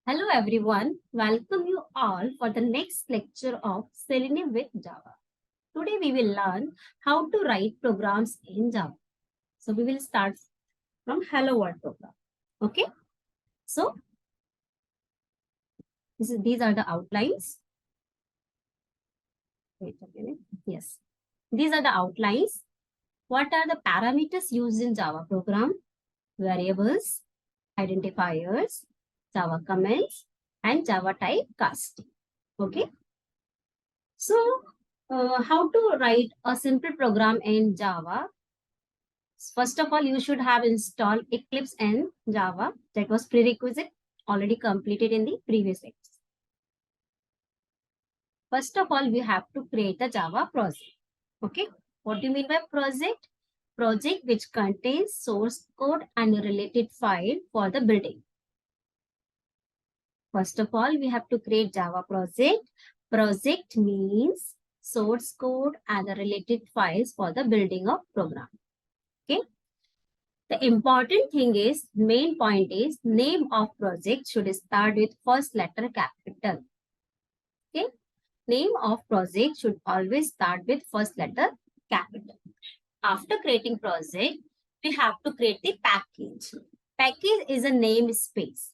Hello everyone, welcome you all for the next lecture of Selenium with Java. Today we will learn how to write programs in Java. So we will start from Hello World program. Okay, so these are the outlines. Wait a minute. Yes, these are the outlines. What are the parameters used in Java program? Variables, identifiers, Java comments, and Java type casting. Okay. So, how to write a simple program in Java? First of all, you should have installed Eclipse and Java. That was prerequisite, already completed in the previous lecture. First of all, we have to create a Java project. Okay, what do you mean by project? Project which contains source code and a related file for the building. First of all, we have to create Java project. Project means source code and the related files for the building of program. Okay. The important thing is, main point is, name of project should start with first letter capital. Okay. Name of project should always start with first letter capital. After creating project, we have to create the package. Package is a namespace.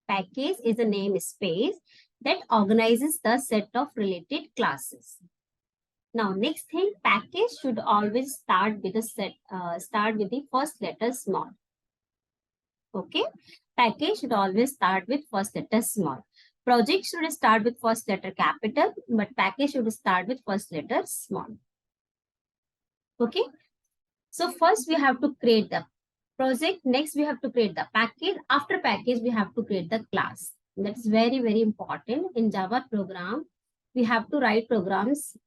Package is a namespace that organizes the set of related classes. Now, next thing, package should always start with the first letter small. Okay, package should always start with first letter small. Project should start with first letter capital, but package should start with first letter small. Okay, so first we have to create the project. Next, we have to create the package. After package, we have to create the class. That's very, very important in Java program. We have to write programs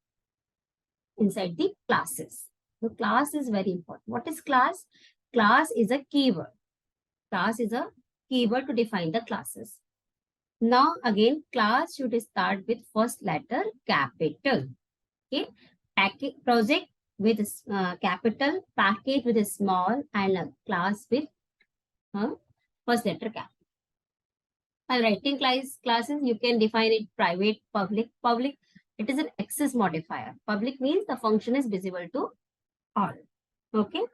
inside the classes. The class is very important. What is class? Class is a keyword. Class is a keyword to define the classes. Now again, class should start with first letter capital. Okay, package project with capital, package with a small, and a class with first letter capital. While writing classes, you can define it private, public. Public, it is an access modifier. Public means the function is visible to all. Okay.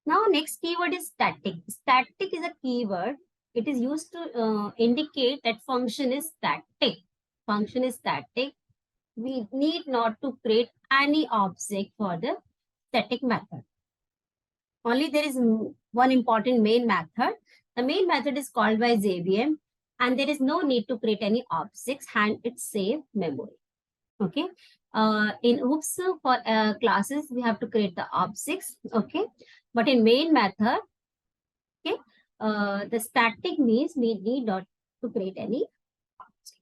Now, next keyword is static. Static is a keyword. It is used to indicate that function is static. Function is static. We need not to create any object for the static method. Only there is one important main method. The main method is called by JVM, and there is no need to create any objects, and it save memory. Okay. In OOPS for classes, we have to create the objects. Okay. But in main method, okay, the static means we need not to create any object.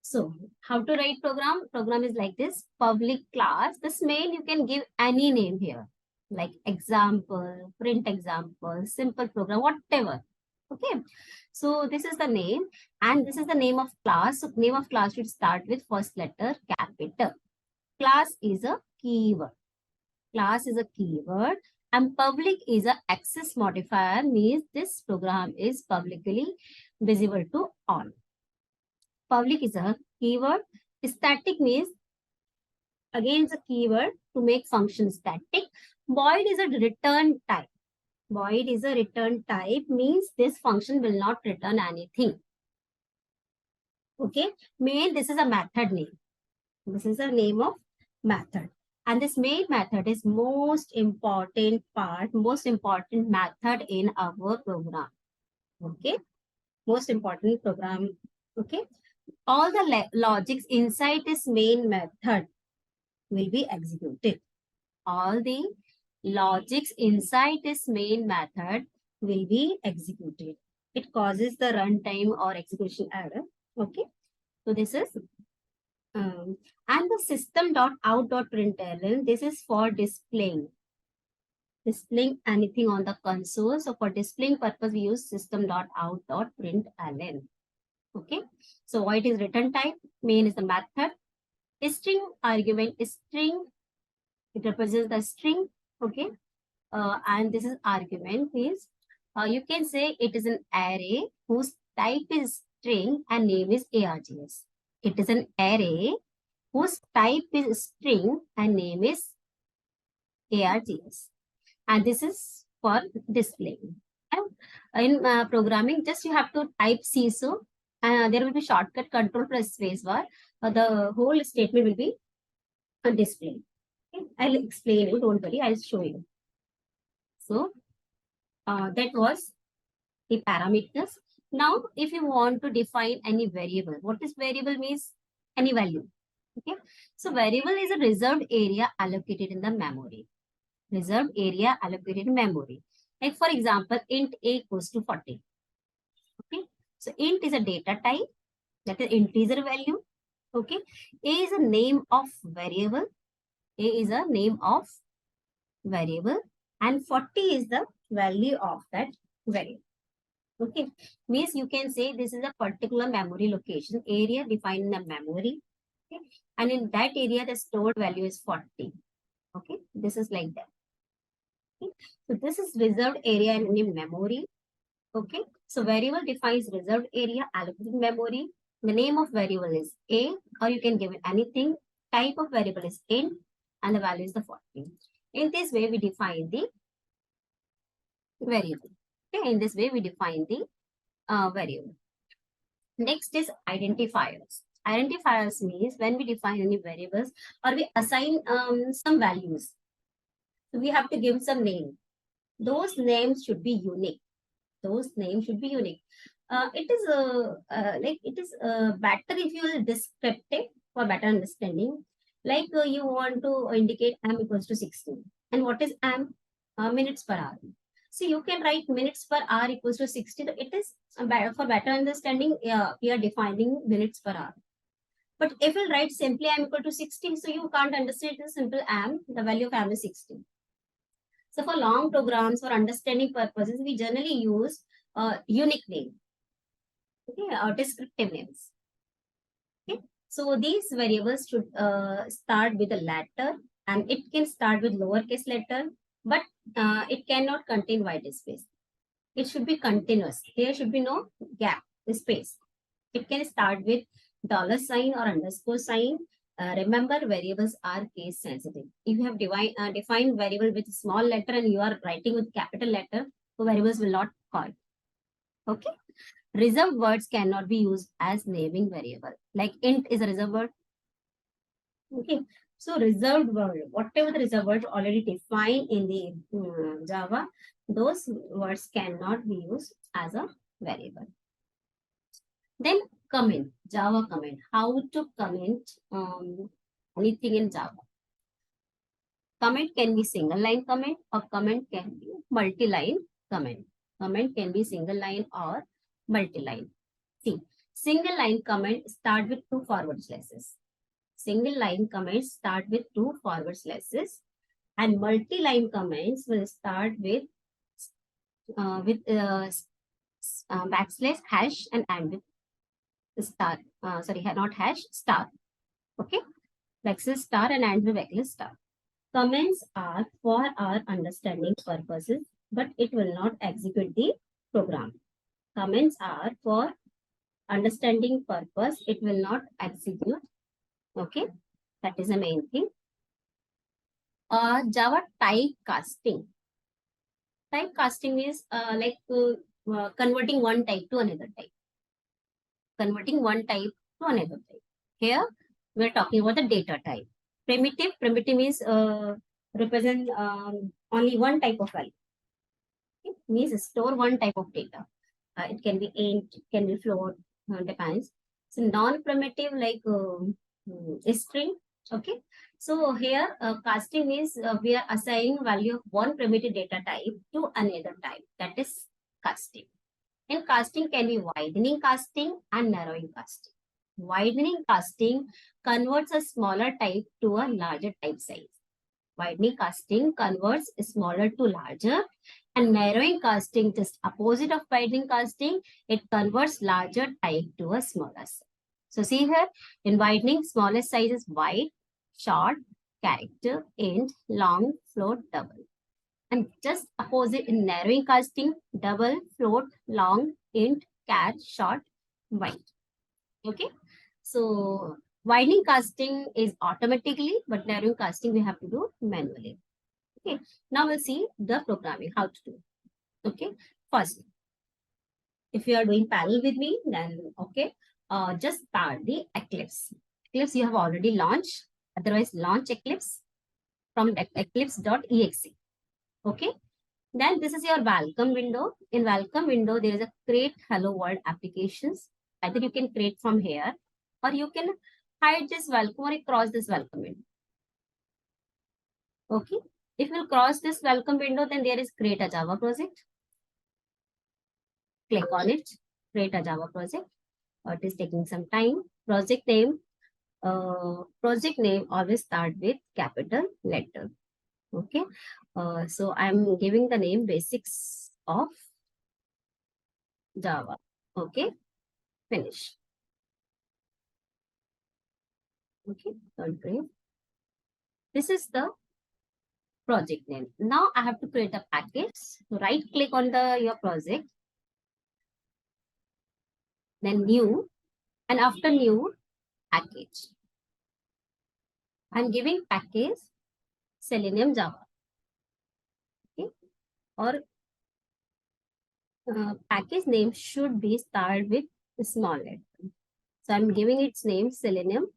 So how to write program? Program is like this. Public class. This main you can give any name here, like example, print example, simple program, whatever. Okay. So this is the name, and this is the name of class. So name of class should start with first letter capital. Class is a keyword. Class is a keyword, and public is a access modifier, means this program is publicly visible to all. Public is a keyword. Static means, again, it's a keyword to make function static. Void is a return type. Void is a return type, means this function will not return anything. Okay. Main, this is a method name. This is the name of method. And this main method is most important part, most important method in our program. Okay. Most important program. Okay. All the logics inside this main method will be executed. All the logics inside this main method will be executed. It causes the runtime or execution error. Okay. So this is and the system.out.println, this is for displaying anything on the console. So for displaying purpose, we use system.out.println. Okay. So void is return type. Main is the method. String argument is string. It represents the string. Okay. And this is argument means you can say it is an array whose type is string and name is args. It is an array whose type is string and name is args. And this is for displaying. And in programming, just you have to type CSO. There will be shortcut control plus space bar. The whole statement will be displayed. Okay? I'll explain you. Don't worry. I'll show you. So that was the parameters. Now, if you want to define any variable, what is variable means? Any value. Okay. So variable is a reserved area allocated in the memory. Reserved area allocated in memory. Like for example, int a equals to 40. Okay. So int is a data type, that is integer value. Okay. A is a name of variable. A is a name of variable and 40 is the value of that variable. Okay. Means you can say this is a particular memory location area defined in the memory. Okay. And in that area, the stored value is 40. Okay. This is like that. Okay. So this is reserved area in memory. Okay. So variable defines reserved area allocated memory. The name of variable is A, or you can give it anything. Type of variable is int, and the value is the 40. In this way, we define the variable. Okay. In this way, we define the variable. Next is identifiers. Identifiers means when we define any variables or we assign some values. So we have to give some name. Those names should be unique. Those names should be unique. It is better if you will descriptive for better understanding. Like you want to indicate m equals to 16. And what is m? Minutes per hour. So you can write minutes per hour equals to 60. It is for better understanding. We are defining minutes per hour. But if you write simply m equal to 60, so you can't understand the simple m. The value of m is 60. So for long programs, for understanding purposes, we generally use unique name, okay, or descriptive names. Okay, so these variables should start with a letter, and it can start with lowercase letter, but it cannot contain white space. It should be continuous. There should be no gap, space. It can start with $sign or underscore sign. Remember, variables are case sensitive. If you have defined variable with small letter and you are writing with capital letter, so variables will not call. Okay. Reserved words cannot be used as naming variable. Like int is a reserved word. Okay. So reserved word, whatever the reserved word already defined in the Java, those words cannot be used as a variable. Then comment, Java comment. How to comment anything in Java? Comment can be single line comment or comment can be multi-line comment. Comment can be single line or multi-line. See, single line comment start with 2 forward slashes. Single line comments start with 2 forward slashes and multi-line comments will start with backslash, hash and with star. Sorry, not hash, star. Okay, backslash star and with backslash star. Comments are for our understanding purposes, but it will not execute the program. Comments are for understanding purpose. It will not execute. Okay, that is the main thing. Java typecasting. Typecasting is converting one type to another type. Converting one type to another type. Here, we are talking about the data type. Primitive means represent only one type of value. It means store one type of data. It can be int, it can be float, depends. So non-primitive like string. Okay. So here casting means we are assigning value of one primitive data type to another type. That is casting. And casting can be widening casting and narrowing casting. Widening casting converts a smaller type to a larger type size. Widening casting converts smaller to larger, and narrowing casting, just opposite of widening casting, it converts larger type to a smaller size. So see here, in widening, smallest size is wide, short, character, int, long, float, double. And just opposite in narrowing casting, double, float, long, int, cat short white. Okay. So winding casting is automatically, but narrowing casting we have to do manually. Okay. Now we'll see the programming, how to do. Okay. First, if you are doing parallel with me, then okay. Just start the Eclipse. Eclipse you have already launched. Otherwise, launch Eclipse from eclipse.exe. Okay. Then this is your welcome window. In welcome window, there is a create hello world applications. Either you can create from here or you can hide this welcome or you cross this welcome window. Okay. If you cross this welcome window, then there is create a Java project. Click on it, create a Java project. It is taking some time. Project name always start with capital letter. Okay. So I'm giving the name basics of Java. Okay. Finish. Okay. Don't break. This is the project name. Now I have to create a package. So right click on your project, then new, and after new, package. I'm giving package Selenium Java. Okay. Or package name should be start with a small letter. So I'm giving its name Selenium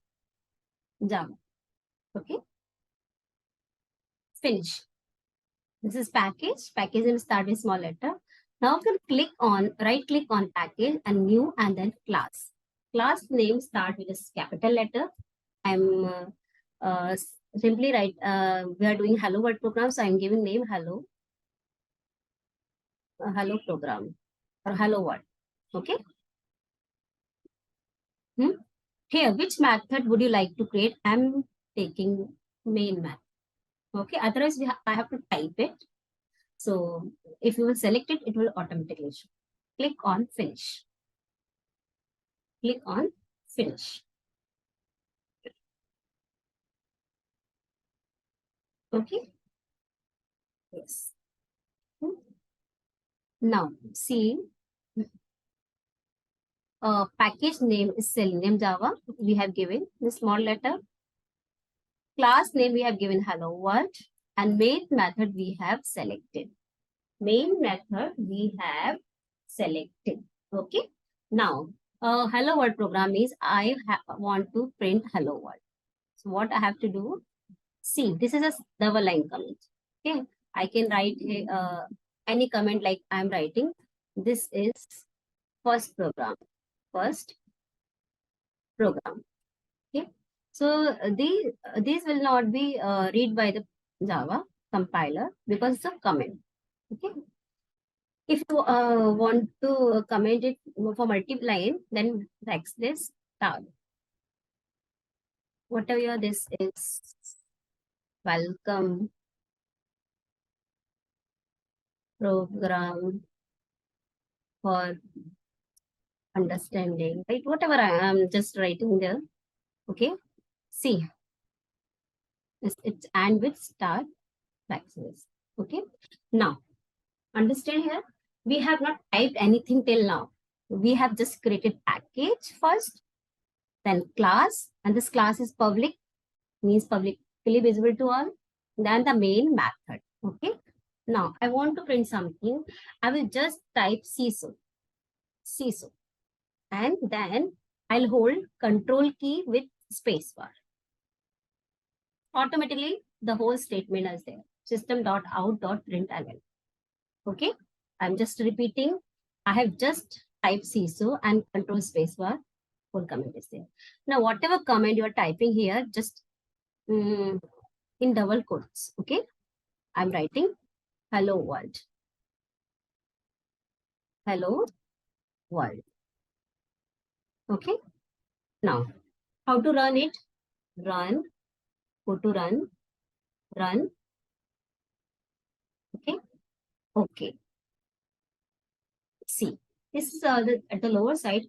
Java. Okay. Finish. This is package. Package name start with small letter. Now you can click on, right click on package and new and then class. Class name start with a capital letter. I'm simply write, we are doing hello world program. So I'm giving name hello, hello program or hello world. Okay. Here, which method would you like to create? I'm taking main method. Okay. Otherwise, I have to type it. So if you will select it, it will automatically show. Click on finish. Click on finish. Okay. Yes. Now see, package name is Selenium Java. We have given the small letter. Class name we have given hello world, and main method we have selected. Main method we have selected. Okay. Now, hello world program is I want to print hello world. So what I have to do? See, this is a double line comment. Okay. I can write any comment like I'm writing. This is first program. First program. Okay. So these will not be read by the Java compiler because it's a comment. Okay. If you want to comment it for multi-line, then text this tab. Whatever this is, welcome program for understanding, right? Whatever I am just writing there. Okay. See, it's and with start backslash. Okay. Now, understand here, we have not typed anything till now. We have just created package first, then class, and this class is public, means publicly visible to all, then the main method. Okay. Now I want to print something. I will just type CISO, and then I'll hold control key with spacebar. Automatically, the whole statement is there. System.out.println. Okay. I'm just repeating. I have just typed CISO and control spacebar. Whole comment is there. Now, whatever comment you are typing here, just in double quotes. Okay. I'm writing hello world. Hello world. Okay. Now, how to run it? Run, go to run. Okay. Okay. See, this is at the lower side.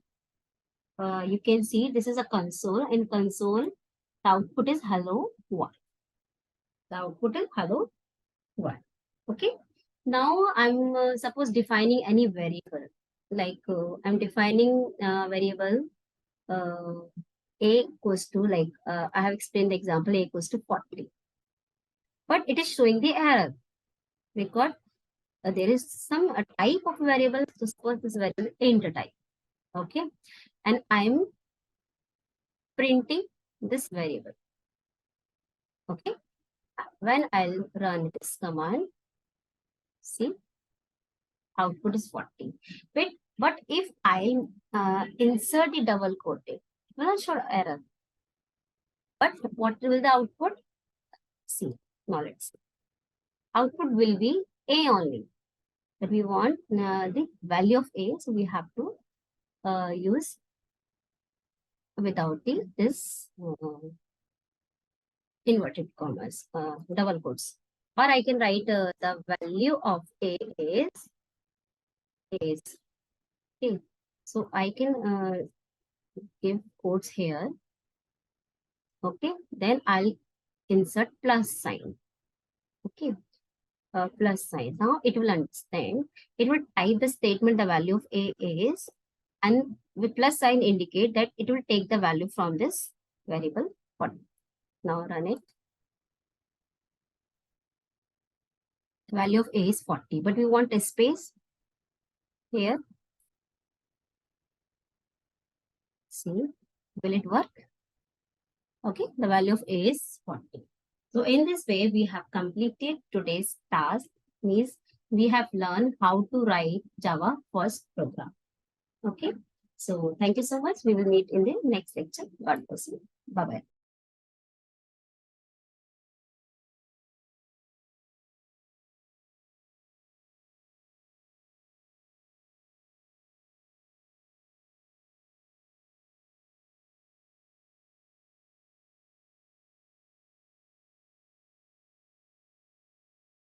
You can see this is a console. In console, the output is hello world. The output is hello world. Okay. Now I'm suppose defining any variable. like I'm defining variable a equals to like I have explained the example a equals to 40, but it is showing the error because there is some type of variable. So suppose this variable int type, okay, and I'm printing this variable, okay. When I'll run this command, see output is 40. But if I insert the double quotation, it will not show error. But what will the output? See, now let's see. Output will be A only. But we want the value of A, so we have to use without this inverted commas, double quotes. Or I can write the value of A is okay. So I can give quotes here. Okay, then I'll insert plus sign. Okay, plus sign. Now it will understand. It will type the statement the value of A is, and with plus sign indicate that it will take the value from this variable 40. Now run it. The value of A is 40, but we want a space here. See, will it work? Okay, the value of A is 40. So in this way, we have completed today's task. Means we have learned how to write Java first program. Okay. So thank you so much. We will meet in the next lecture. God bless you. Bye-bye.